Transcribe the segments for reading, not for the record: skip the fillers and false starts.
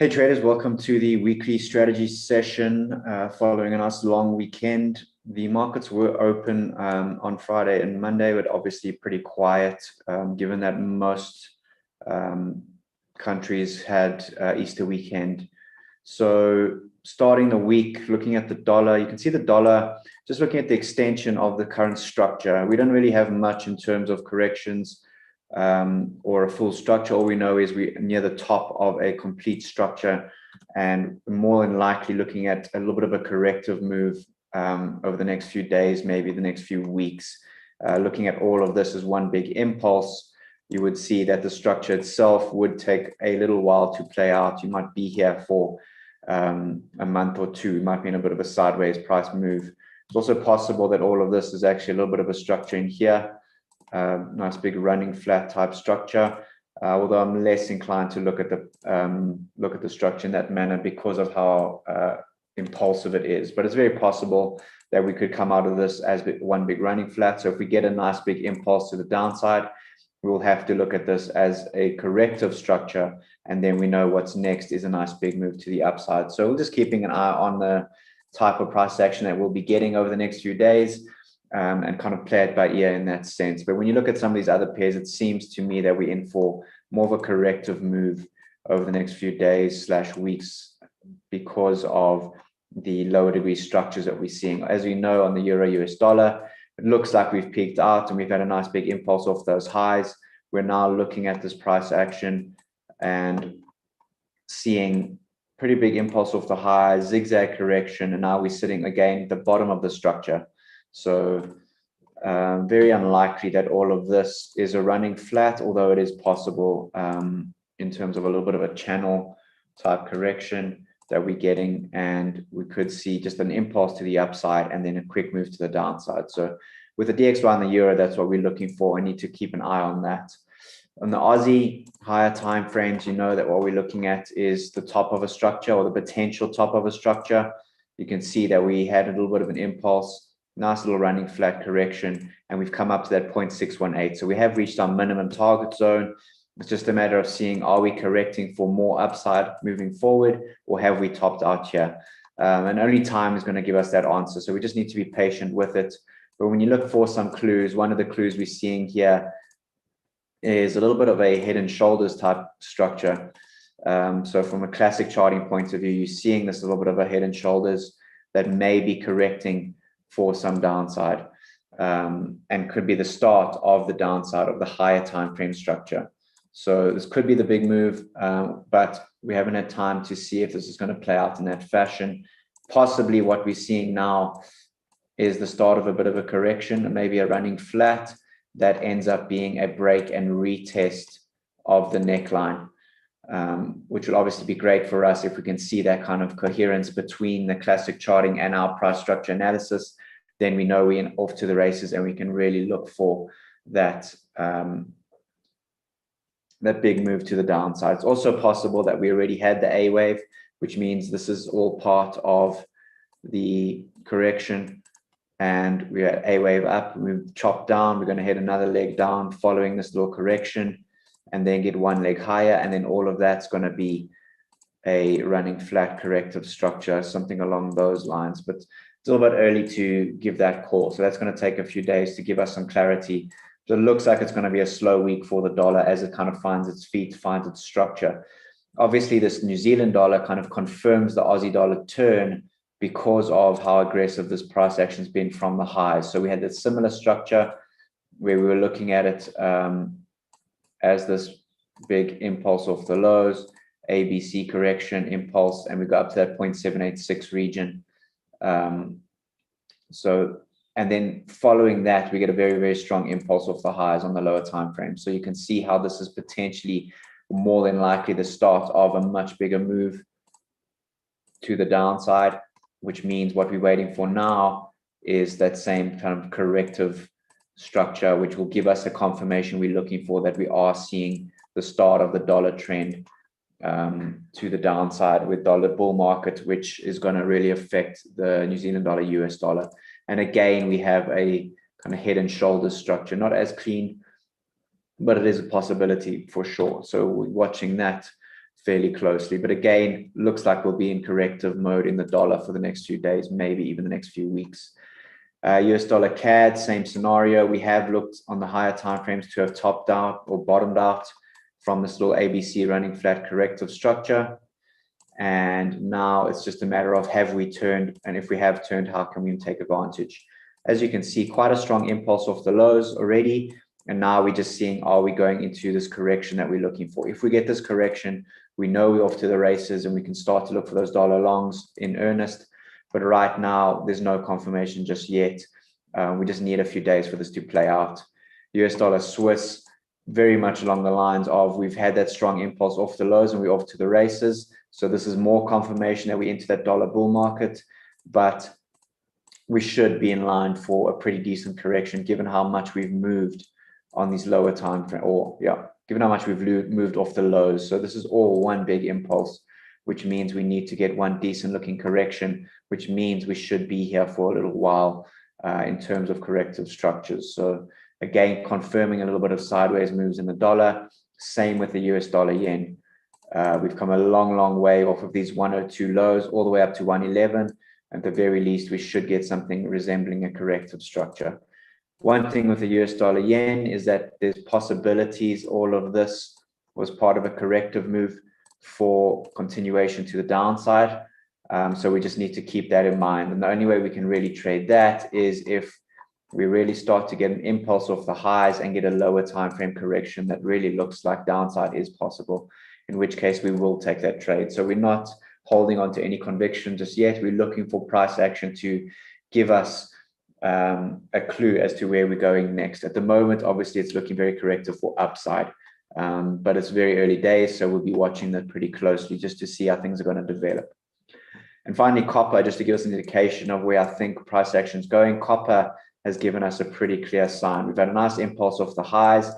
Hey traders, welcome to the weekly strategy session following a nice long weekend. The markets were open on Friday and Monday, but obviously pretty quiet given that most countries had Easter weekend. So starting the week, looking at the dollar, you can see the dollar, just looking at the extension of the current structure. We don't really have much in terms of corrections or a full structure. All we know is we're near the top of a complete structure and more than likely looking at a little bit of a corrective move over the next few days, maybe the next few weeks. Looking at all of this as one big impulse, you would see that the structure itself would take a little while to play out. You might be here for a month or two. You might be in a bit of a sideways price move. It's also possible that all of this is actually a little bit of a structure in here. Nice big running flat type structure. Although I'm less inclined to look at the structure in that manner because of how impulsive it is. But it's very possible that we could come out of this as one big running flat. So if we get a nice big impulse to the downside, we will have to look at this as a corrective structure, and then we know what's next is a nice big move to the upside. So we're just keeping an eye on the type of price action that we'll be getting over the next few days. And kind of play it by ear in that sense. But when you look at some of these other pairs, it seems to me that we're in for more of a corrective move over the next few days / weeks because of the lower degree structures that we're seeing. As we know on the euro US dollar, it looks like we've peaked out and we've had a nice big impulse off those highs. We're now looking at this price action and seeing pretty big impulse off the high, zigzag correction, and now we're sitting again at the bottom of the structure. So very unlikely that all of this is a running flat, although it is possible in terms of a little bit of a channel type correction that we're getting, and we could see just an impulse to the upside and then a quick move to the downside. So with the DXY and the euro, that's what we're looking for. I need to keep an eye on that. On the Aussie higher time frames, you know that what we're looking at is the top of a structure or the potential top of a structure. You can see that we had a little bit of an impulse, nice little running flat correction, and we've come up to that 0.618. So we have reached our minimum target zone. It's just a matter of seeing, are we correcting for more upside moving forward, or have we topped out here? And only time is going to give us that answer. So we just need to be patient with it. But when you look for some clues, one of the clues we're seeing here is a little bit of a head and shoulders type structure. So from a classic charting point of view, you're seeing this little bit of a head and shoulders that may be correcting for some downside, and could be the start of the downside of the higher time frame structure. So this could be the big move, but we haven't had time to see if this is going to play out in that fashion. Possibly what we're seeing now is the start of a bit of a correction and maybe a running flat that ends up being a break and retest of the neckline, which will obviously be great for us if we can see that kind of coherence between the classic charting and our price structure analysis. Then we know we're off to the races and we can really look for that that big move to the downside. It's also possible that we already had the A wave, which means this is all part of the correction, and we're at A wave up, we've chopped down, we're going to hit another leg down following this little correction, and then get one leg higher, and then all of that's going to be a running flat corrective structure, something along those lines. But it's a little bit early to give that call. So that's going to take a few days to give us some clarity. So it looks like it's going to be a slow week for the dollar as it kind of finds its feet, finds its structure. Obviously, this New Zealand dollar kind of confirms the Aussie dollar turn because of how aggressive this price action has been from the highs. So we had that similar structure where we were looking at it as this big impulse off the lows, ABC correction impulse, and we got up to that 0.786 region. And then following that, we get a very, very strong impulse off the highs on the lower time frame. So you can see how this is potentially more than likely the start of a much bigger move to the downside, which means what we're waiting for now is that same kind of corrective structure, which will give us a confirmation we're looking for that we are seeing the start of the dollar trend to the downside with dollar bull market, which is going to really affect the New Zealand dollar, US dollar. And again, we have a kind of head and shoulders structure, not as clean, but it is a possibility for sure. So we're watching that fairly closely. But again, looks like we'll be in corrective mode in the dollar for the next few days, maybe even the next few weeks. US dollar CAD, same scenario. We have looked on the higher timeframes to have topped out or bottomed out from this little ABC running flat corrective structure. And now it's just a matter of, have we turned? And if we have turned, how can we take advantage? As you can see, quite a strong impulse off the lows already. And now we're just seeing, are we going into this correction that we're looking for? If we get this correction, we know we're off to the races and we can start to look for those dollar longs in earnest. But right now, there's no confirmation just yet. We just need a few days for this to play out. US dollar Swiss, very much along the lines of, we've had that strong impulse off the lows and we're off to the races. So this is more confirmation that we're into that dollar bull market, but we should be in line for a pretty decent correction given how much we've moved on these lower time frame, given how much we've moved off the lows. So this is all one big impulse, which means we need to get one decent looking correction, which means we should be here for a little while in terms of corrective structures. So again, confirming a little bit of sideways moves in the dollar. Same with the US dollar yen. We've come a long way off of these 102 lows all the way up to 111. At the very least, we should get something resembling a corrective structure. One thing with the US dollar yen is that there's possibilities all of this was part of a corrective move for continuation to the downside. So we just need to keep that in mind. And the only way we can really trade that is if we really start to get an impulse off the highs and get a lower time frame correction that really looks like downside is possible, in which case we will take that trade. So we're not holding on to any conviction just yet. We're looking for price action to give us a clue as to where we're going next. At the moment, obviously, it's looking very corrective for upside, but it's very early days, so we'll be watching that pretty closely just to see how things are going to develop. And finally, copper, just to give us an indication of where I think price action is going. Copper has given us a pretty clear sign. We've had a nice impulse off the highs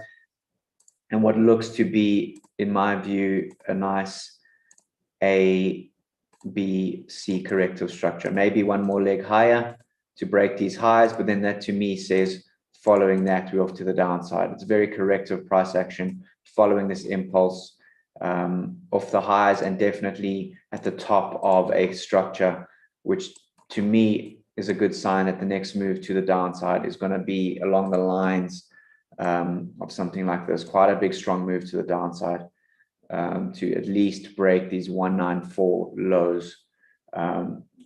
and what looks to be, in my view, a nice A, B, C corrective structure. Maybe one more leg higher to break these highs, but then that to me says following that, we're off to the downside. It's very corrective price action following this impulse off the highs and definitely at the top of a structure, which to me is a good sign that the next move to the downside is going to be along the lines of something like this, quite a big strong move to the downside to at least break these 194 lows.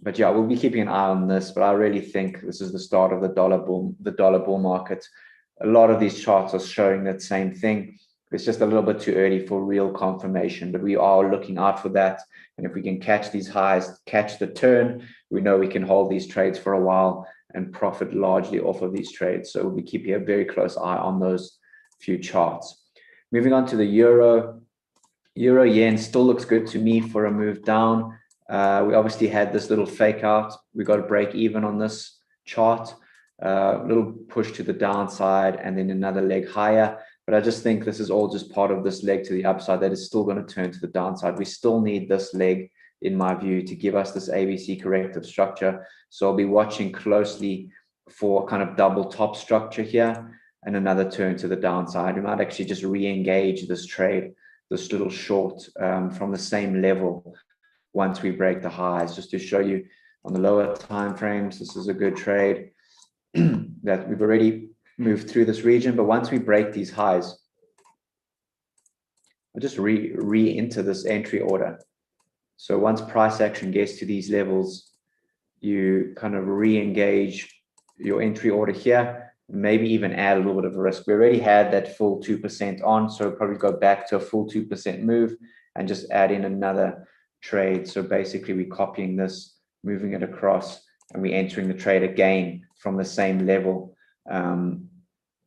But yeah, we'll be keeping an eye on this, but I really think this is the start of the dollar bull market. A lot of these charts are showing that same thing. It's just a little bit too early for real confirmation, but we are looking out for that. And if we can catch these highs, catch the turn, we know we can hold these trades for a while and profit largely off of these trades. So we'll be keeping a very close eye on those few charts. Moving on to the euro. Euro yen still looks good to me for a move down. We obviously had this little fake out. We got a break even on this chart, a little push to the downside and then another leg higher. But I just think this is all just part of this leg to the upside that is still going to turn to the downside. We still need this leg, in my view, to give us this ABC corrective structure. So I'll be watching closely for kind of double top structure here and another turn to the downside. We might actually just re-engage this trade, this little short from the same level once we break the highs, just to show you on the lower time frames. This is a good trade that we've already moved through this region, but once we break these highs, I'll just re-enter this entry order. So once price action gets to these levels, you kind of re-engage your entry order here, maybe even add a little bit of a risk. We already had that full 2% on, so probably go back to a full 2% move and just add in another trade. So basically we're copying this, moving it across, and we're entering the trade again from the same level.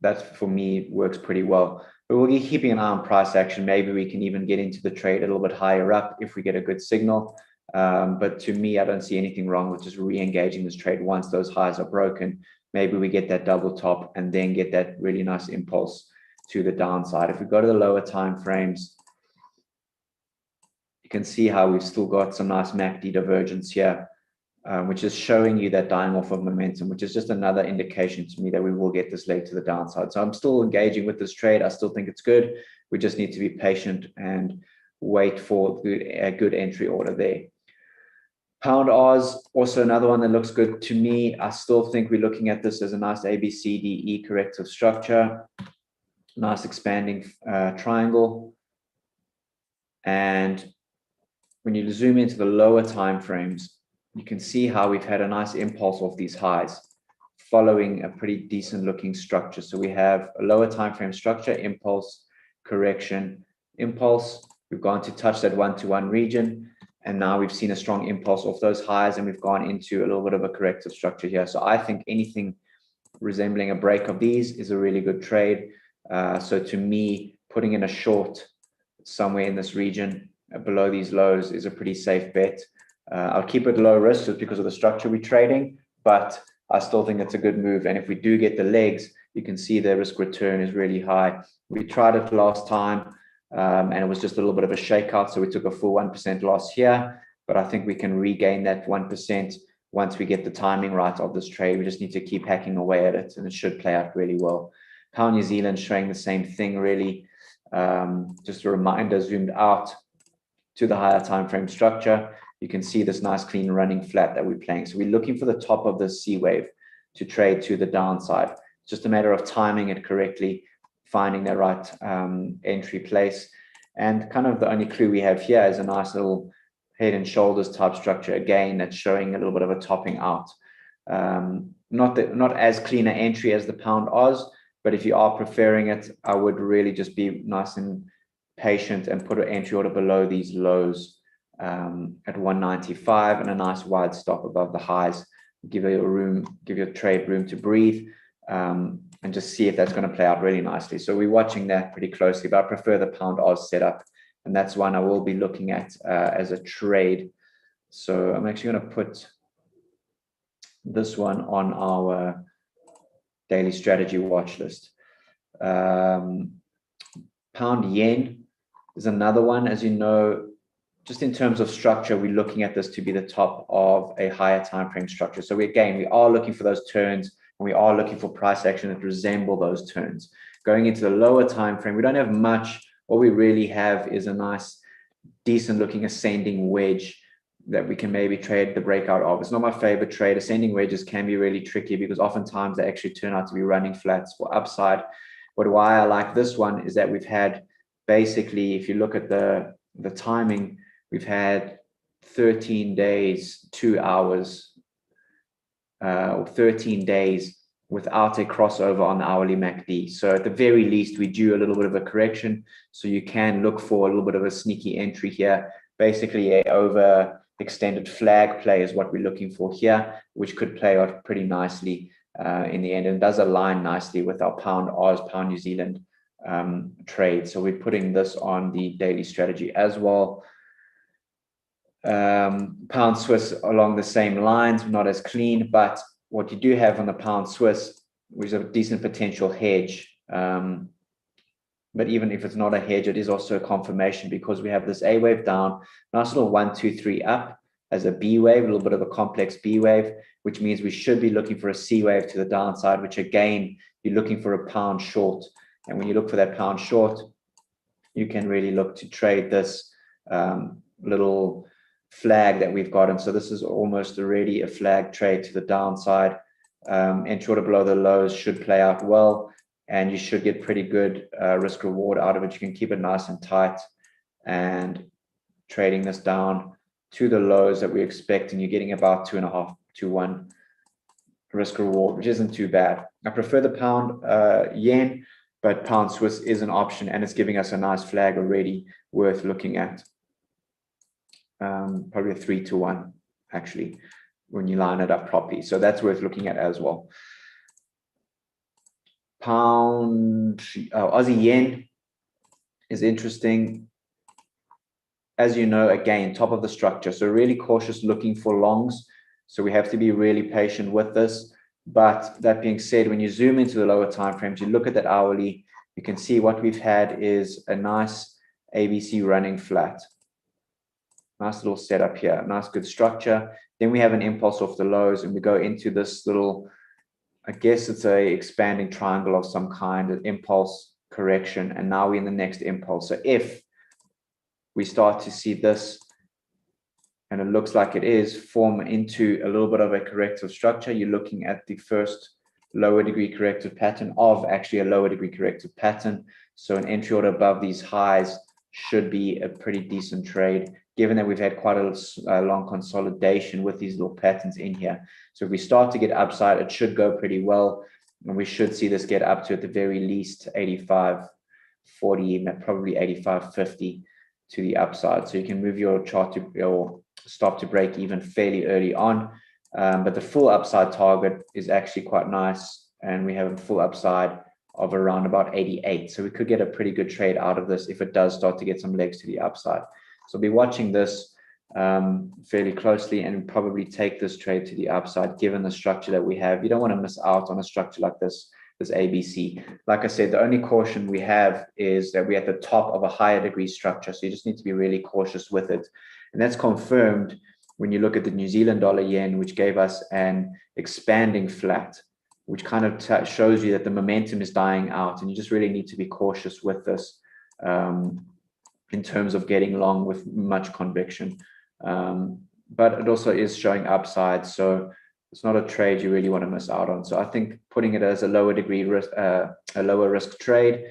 That for me works pretty well. But we'll be keeping an eye on price action. Maybe we can even get into the trade a little bit higher up if we get a good signal. But to me, I don't see anything wrong with just re-engaging this trade once those highs are broken. Maybe we get that double top and then get that really nice impulse to the downside. If we go to the lower time frames, you can see how we've still got some nice MACD divergence here, which is showing you that dying off of momentum, which is just another indication to me that we will get this leg to the downside. So I'm still engaging with this trade. I still think it's good. We just need to be patient and wait for a good entry order there. Pound Oz, also another one that looks good to me. I still think we're looking at this as a nice ABCDE corrective structure, nice expanding triangle. And when you zoom into the lower time frames, you can see how we've had a nice impulse off these highs, following a pretty decent looking structure. So we have a lower time frame structure, impulse, correction, impulse. We've gone to touch that 1-to-1 region. And now we've seen a strong impulse off those highs, and we've gone into a little bit of a corrective structure here. So I think anything resembling a break of these is a really good trade. So to me, putting in a short somewhere in this region below these lows is a pretty safe bet. I'll keep it low risk just because of the structure we're trading, but I still think it's a good move. And if we do get the legs, you can see the risk return is really high. We tried it last time. And it was just a little bit of a shakeout. So we took a full 1% loss here, but I think we can regain that 1% once we get the timing right of this trade. We just need to keep hacking away at it, and it should play out really well. Pound New Zealand showing the same thing, really. Just a reminder, zoomed out to the higher time frame structure, you can see this nice clean running flat that we're playing. So we're looking for the top of this C wave to trade to the downside. It's just a matter of timing it correctly, finding the right entry place. And kind of the only clue we have here is a nice little head and shoulders type structure, again, that's showing a little bit of a topping out. Not as clean an entry as the Pound Oz, but if you are preferring it, I would really just be nice and patient and put an entry order below these lows at 195 and a nice wide stop above the highs. Give your trade room to breathe. And just see if that's going to play out really nicely. So we're watching that pretty closely, but I prefer the Pound Oz setup, and that's one I will be looking at as a trade. So I'm actually going to put this one on our daily strategy watch list. Pound Yen is another one. As you know, just in terms of structure, we're looking at this to be the top of a higher time frame structure. So we are looking for those turns, and we are looking for price action that resemble those turns. Going into the lower time frame, we don't have much. All we really have is a nice, decent looking ascending wedge that we can maybe trade the breakout of. It's not my favorite trade. Ascending wedges can be really tricky because oftentimes they actually turn out to be running flats for upside. But why I like this one is that we've had basically, if you look at the timing, we've had 13 days, 2 hours, or 13 days without a crossover on the hourly MACD. So at the very least, we do a little bit of a correction. So you can look for a little bit of a sneaky entry here. Basically, a overextended flag play is what we're looking for here, which could play out pretty nicely in the end, and does align nicely with our Pound Oz, Pound New Zealand trade. So we're putting this on the daily strategy as well. Pound Swiss along the same lines, not as clean, but what you do have on the Pound Swiss, which is a decent potential hedge. But even if it's not a hedge, it is also a confirmation because we have this A wave down, nice little 1, 2, 3 up as a B wave, a little bit of a complex B wave, which means we should be looking for a C wave to the downside, which again, you're looking for a pound short. And when you look for that pound short, you can really look to trade this little flag that we've got. And so this is almost already a flag trade to the downside. Entry order below the lows should play out well, and you should get pretty good risk reward out of it. You can keep it nice and tight and trading this down to the lows that we expect, and you're getting about 2.5 to 1 risk reward, which isn't too bad. I prefer the Pound Yen, but Pound Swiss is an option, and it's giving us a nice flag already worth looking at. Probably a 3 to 1 actually when you line it up properly, so that's worth looking at as well. Aussie Yen is interesting. As you know, again, top of the structure, so really cautious looking for longs, so we have to be really patient with this. But that being said, when you zoom into the lower time frames, you look at that hourly, you can see what we've had is a nice ABC running flat. Nice little setup here, nice good structure. Then we have an impulse off the lows, and we go into this little, I guess it's a expanding triangle of some kind, an impulse correction, and now we're in the next impulse. So if we start to see this, and it looks like it is, form into a little bit of a corrective structure, you're looking at the first lower degree corrective pattern of actually a lower degree corrective pattern. So an entry order above these highs should be a pretty decent trade, given that we've had quite a long consolidation with these little patterns in here. So if we start to get upside, it should go pretty well, and we should see this get up to, at the very least, 85.40, probably 85.50 to the upside. So you can move your chart to your stop to break even fairly early on. But the full upside target is actually quite nice, and we have a full upside of around about 88. So we could get a pretty good trade out of this if it does start to get some legs to the upside. So be watching this fairly closely, and probably take this trade to the upside given the structure that we have. You don't want to miss out on a structure like this ABC. Like I said, the only caution we have is that we're at the top of a higher degree structure. So you just need to be really cautious with it. And that's confirmed when you look at the New Zealand dollar yen, which gave us an expanding flat, which kind of shows you that the momentum is dying out, and you just really need to be cautious with this in terms of getting long with much conviction. But it also is showing upside, so it's not a trade you really want to miss out on. So I think putting it as a lower degree risk, a lower risk trade,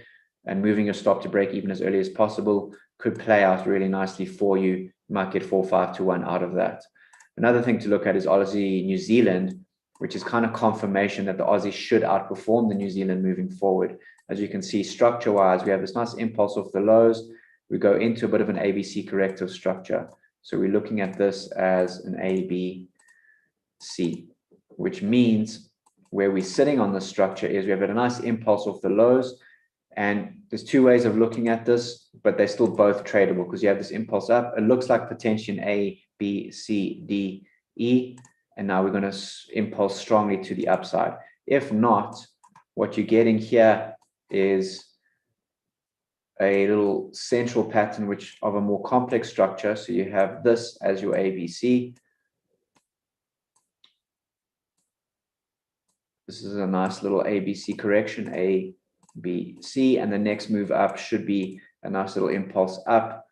and moving your stop to break even as early as possible could play out really nicely for you. You might get 4, 5 to 1 out of that. Another thing to look at is Aussie New Zealand, which is kind of confirmation that the Aussie should outperform the New Zealand moving forward. As you can see, structure-wise, we have this nice impulse off the lows. We go into a bit of an ABC corrective structure. So we're looking at this as an ABC, which means where we're sitting on the structure is we have a nice impulse off the lows. And there's two ways of looking at this, but they're still both tradable because you have this impulse up. It looks like potential A, B, C, D, E. And now we're going to impulse strongly to the upside. If not, what you're getting here is a little central pattern, which of a more complex structure. So you have this as your ABC. This is a nice little ABC correction, A, B, C, and the next move up should be a nice little impulse up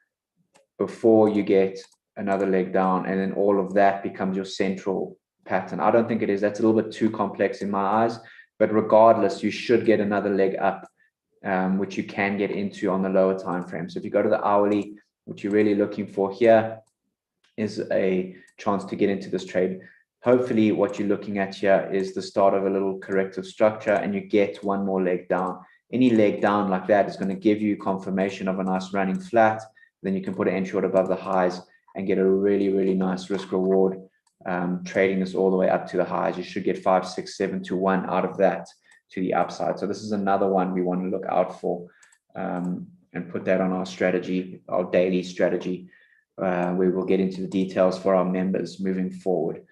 before you get another leg down, and then all of that becomes your central pattern. I don't think it is. That's a little bit too complex in my eyes, but regardless, you should get another leg up, which you can get into on the lower time frame. So if you go to the hourly, what you're really looking for here is a chance to get into this trade. Hopefully what you're looking at here is the start of a little corrective structure, and you get one more leg down. Any leg down like that is going to give you confirmation of a nice running flat. Then you can put an entry order above the highs and get a really, really nice risk reward. Trading this all the way up to the highs, you should get 5, 6, 7 to 1 out of that to the upside. So this is another one we want to look out for, and put that on our strategy, our daily strategy. We will get into the details for our members moving forward.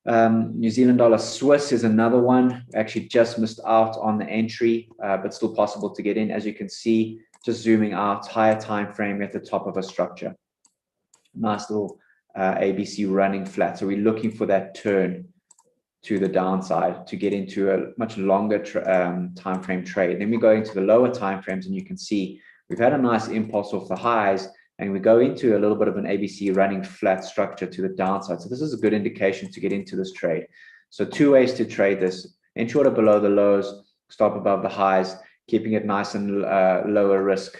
New Zealand dollar Swiss is another one. Actually just missed out on the entry, but still possible to get in. As you can see, just zooming out, higher time frame at the top of a structure. Nice little ABC running flat. So we're looking for that turn to the downside to get into a much longer time frame trade. Then we go into the lower time frames, and you can see we've had a nice impulse off the highs, and we go into a little bit of an ABC running flat structure to the downside. So this is a good indication to get into this trade. So two ways to trade this: entry order below the lows, stop above the highs, keeping it nice and lower risk,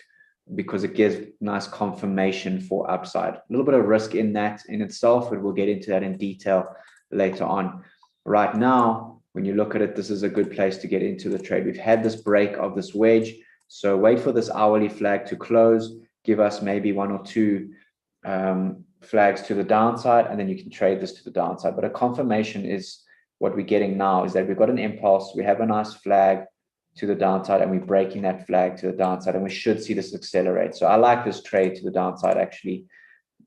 because it gives nice confirmation for upside. A little bit of risk in that in itself, but we'll get into that in detail later on. Right now, when you look at it, this is a good place to get into the trade. We've had this break of this wedge, so wait for this hourly flag to close, give us maybe 1 or 2 flags to the downside, and then you can trade this to the downside. But a confirmation is what we're getting now, is that we've got an impulse, we have a nice flag to the downside, and we're breaking that flag to the downside, and we should see this accelerate. So I like this trade to the downside, actually,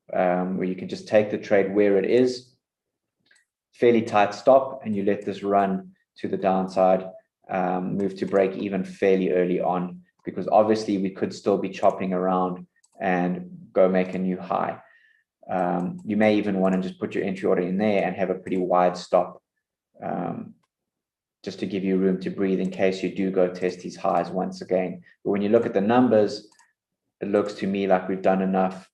where you can just take the trade where it is, fairly tight stop, and you let this run to the downside, move to break even fairly early on, because obviously we could still be chopping around and go make a new high. You may even want to just put your entry order in there and have a pretty wide stop, just to give you room to breathe in case you do go test these highs once again. But when you look at the numbers, it looks to me like we've done enough.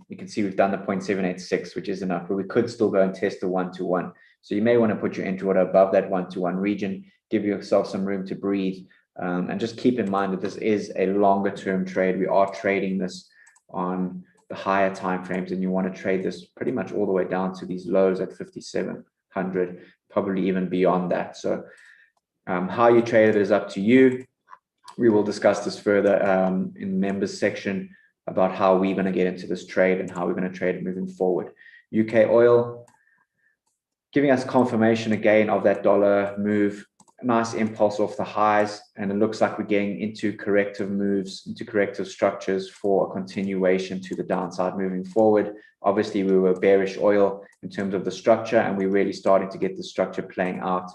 You can see we've done the 0.786, which is enough, but we could still go and test the 1-to-1. So you may want to put your entry order above that 1-to-1 region, give yourself some room to breathe, and just keep in mind that this is a longer term trade. We are trading this on the higher time frames, and you want to trade this pretty much all the way down to these lows at 5,700, probably even beyond that. So how you trade it is up to you. We will discuss this further in the members section about how we're going to get into this trade and how we're going to trade it moving forward. UK oil giving us confirmation again of that dollar move, a nice impulse off the highs, and it looks like we're getting into corrective moves, into corrective structures for a continuation to the downside moving forward. Obviously, we were bearish oil in terms of the structure, and we're really starting to get the structure playing out.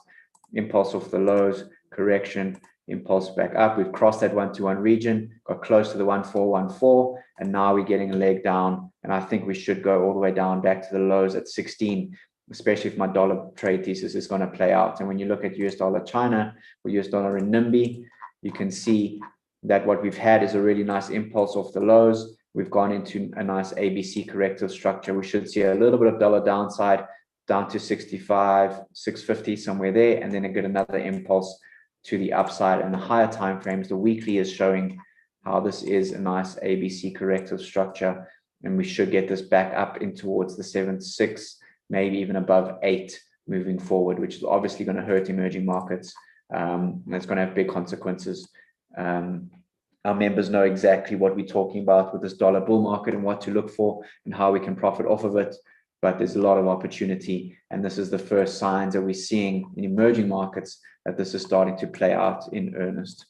Impulse off the lows, correction, impulse back up. We've crossed that 1-to-1 region, got close to the 1414, and now we're getting a leg down, and I think we should go all the way down back to the lows at 16, especially if my dollar trade thesis is going to play out. And when you look at US dollar China or US dollar renminbi, you can see that what we've had is a really nice impulse off the lows. We've gone into a nice ABC corrective structure. We should see a little bit of dollar downside down to 65, 650, somewhere there, and then get another impulse to the upside. And the higher time frames, the weekly is showing how this is a nice ABC corrective structure, and we should get this back up in towards the 7.6, maybe even above 8 moving forward, which is obviously going to hurt emerging markets. And it's going to have big consequences. Our members know exactly what we're talking about with this dollar bull market and what to look for and how we can profit off of it. But there's a lot of opportunity, and this is the first signs that we're seeing in emerging markets that this is starting to play out in earnest.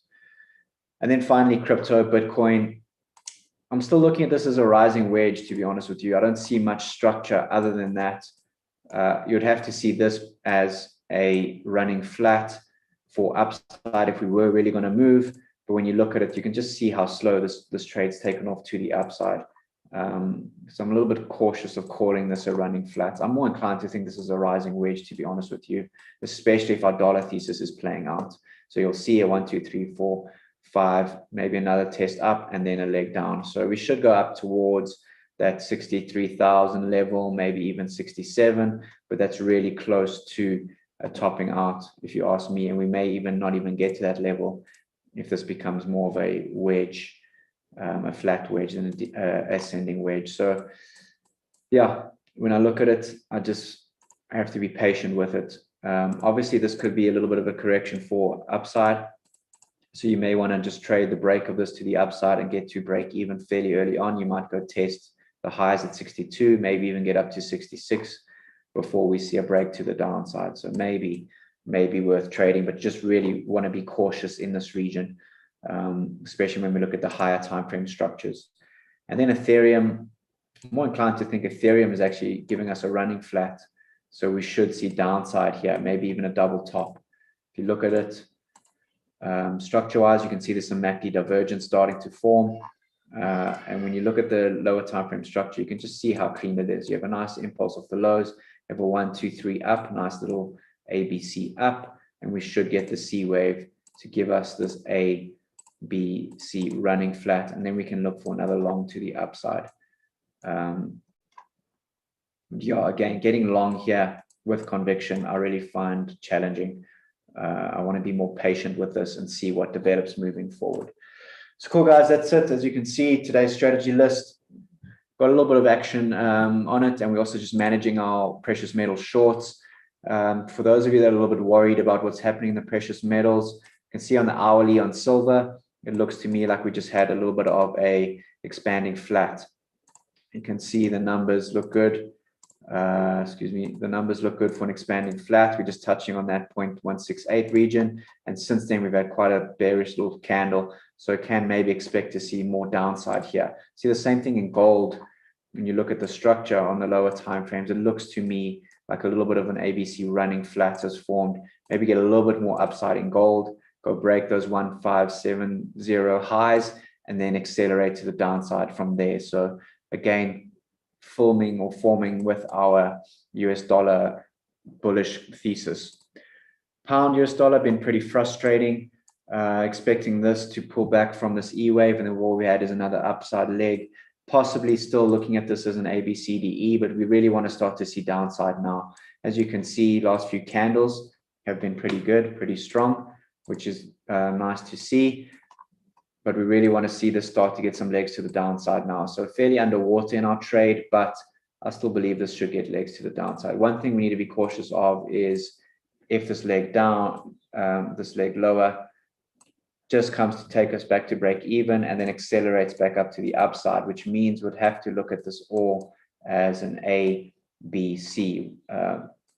And then finally, crypto, Bitcoin. I'm still looking at this as a rising wedge, to be honest with you. I don't see much structure other than that. You'd have to see this as a running flat for upside if we were really going to move. But when you look at it, you can just see how slow this trade's taken off to the upside. So I'm a little bit cautious of calling this a running flat. I'm more inclined to think this is a rising wedge, to be honest with you, especially if our dollar thesis is playing out. So you'll see a 1, 2, 3, 4, 5, maybe another test up and then a leg down. So we should go up towards that 63,000 level, maybe even 67, but that's really close to topping out, if you ask me. And we may even not even get to that level if this becomes more of a wedge. A flat wedge and an ascending wedge. So yeah, when I look at it, I have to be patient with it. Obviously, this could be a little bit of a correction for upside. So you may want to just trade the break of this to the upside and get to break even fairly early on. You might go test the highs at 62, maybe even get up to 66 before we see a break to the downside. So maybe worth trading, but just really want to be cautious in this region. Especially when we look at the higher time frame structures. And then Ethereum, I'm more inclined to think Ethereum is actually giving us a running flat. So we should see downside here, maybe even a double top. If you look at it, structure-wise, you can see there's some MACD divergence starting to form. And when you look at the lower time frame structure, you can just see how clean it is. You have a nice impulse off the lows. You have a 1, 2, 3 up, nice little ABC up, and we should get the C wave to give us this A, B, C running flat, and then we can look for another long to the upside. Yeah, again, getting long here with conviction, I really find challenging. I want to be more patient with this and see what develops moving forward. So cool, guys, that's it. As you can see, today's strategy list got a little bit of action on it, and we're also just managing our precious metal shorts. For those of you that are a little bit worried about what's happening in the precious metals, you can see on the hourly on silver, it looks to me like we just had a little bit of a expanding flat. You can see the numbers look good. The numbers look good for an expanding flat. We're just touching on that 0.168 region. And since then, we've had quite a bearish little candle. So can maybe expect to see more downside here. See the same thing in gold. When you look at the structure on the lower time frames, it looks to me like a little bit of an ABC running flat has formed. Maybe get a little bit more upside in gold. Go break those 1570 highs and then accelerate to the downside from there. So again, forming with our US dollar bullish thesis. Pound US dollar been pretty frustrating. Expecting this to pull back from this E wave, and then what we had is another upside leg. Possibly still looking at this as an ABCDE, but we really want to start to see downside now. As you can see, last few candles have been pretty good, pretty strong, which is nice to see. But we really want to see this start to get some legs to the downside now. So fairly underwater in our trade, but I still believe this should get legs to the downside. One thing we need to be cautious of is if this leg down, this leg lower, just comes to take us back to break even and then accelerates back up to the upside, which means we'd have to look at this all as an A, B, C.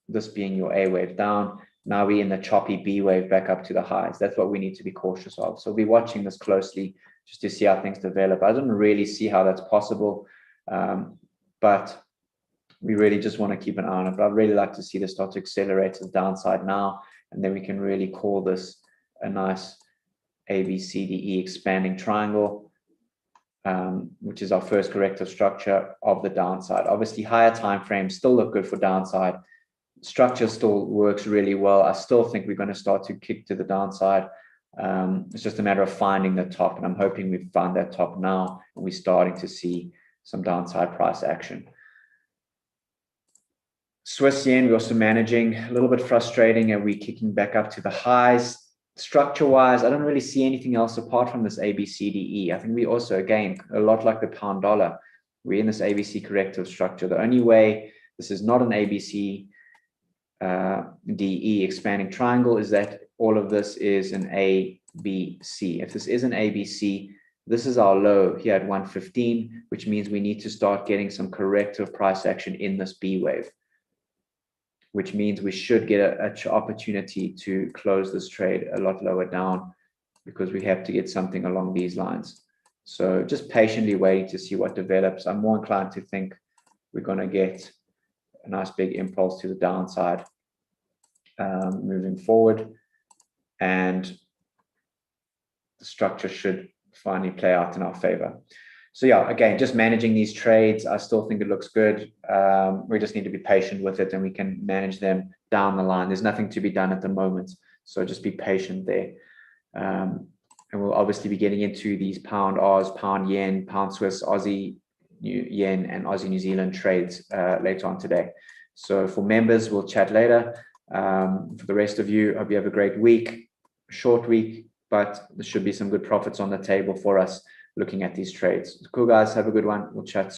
This being your A wave down. Now we're in the choppy B wave back up to the highs. That's what we need to be cautious of. So we'll be watching this closely just to see how things develop. I don't really see how that's possible, but we really just want to keep an eye on it. But I'd really like to see this start to accelerate to the downside now, and then we can really call this a nice ABCDE expanding triangle, which is our first corrective structure of the downside. Obviously, higher time frames still look good for downside. Structure still works really well. I still think we're going to start to kick to the downside. It's just a matter of finding the top, and I'm hoping we've found that top now, and we're starting to see some downside price action. Swiss yen, we're also managing a little bit frustrating, and we're kicking back up to the highs. Structure-wise, I don't really see anything else apart from this ABCDE. I think we also, again, a lot like the pound dollar, we're in this ABC corrective structure. The only way this is not an ABC DE expanding triangle is that all of this is an ABC. If this is an ABC, this is our low here at 115, which means we need to start getting some corrective price action in this B wave, which means we should get an opportunity to close this trade a lot lower down because we have to get something along these lines. So just patiently waiting to see what develops. I'm more inclined to think we're going to get a nice big impulse to the downside moving forward, and the structure should finally play out in our favor. So yeah, again, just managing these trades, I still think it looks good. We just need to be patient with it, and we can manage them down the line. There's nothing to be done at the moment, so just be patient there. And we'll obviously be getting into these pound Oz, pound yen, pound Swiss, Aussie yen, and Aussie New Zealand trades later on today. So for members, we'll chat later. For the rest of you, I hope you have a great week, short week, but there should be some good profits on the table for us looking at these trades. Cool, guys. Have a good one. We'll chat soon.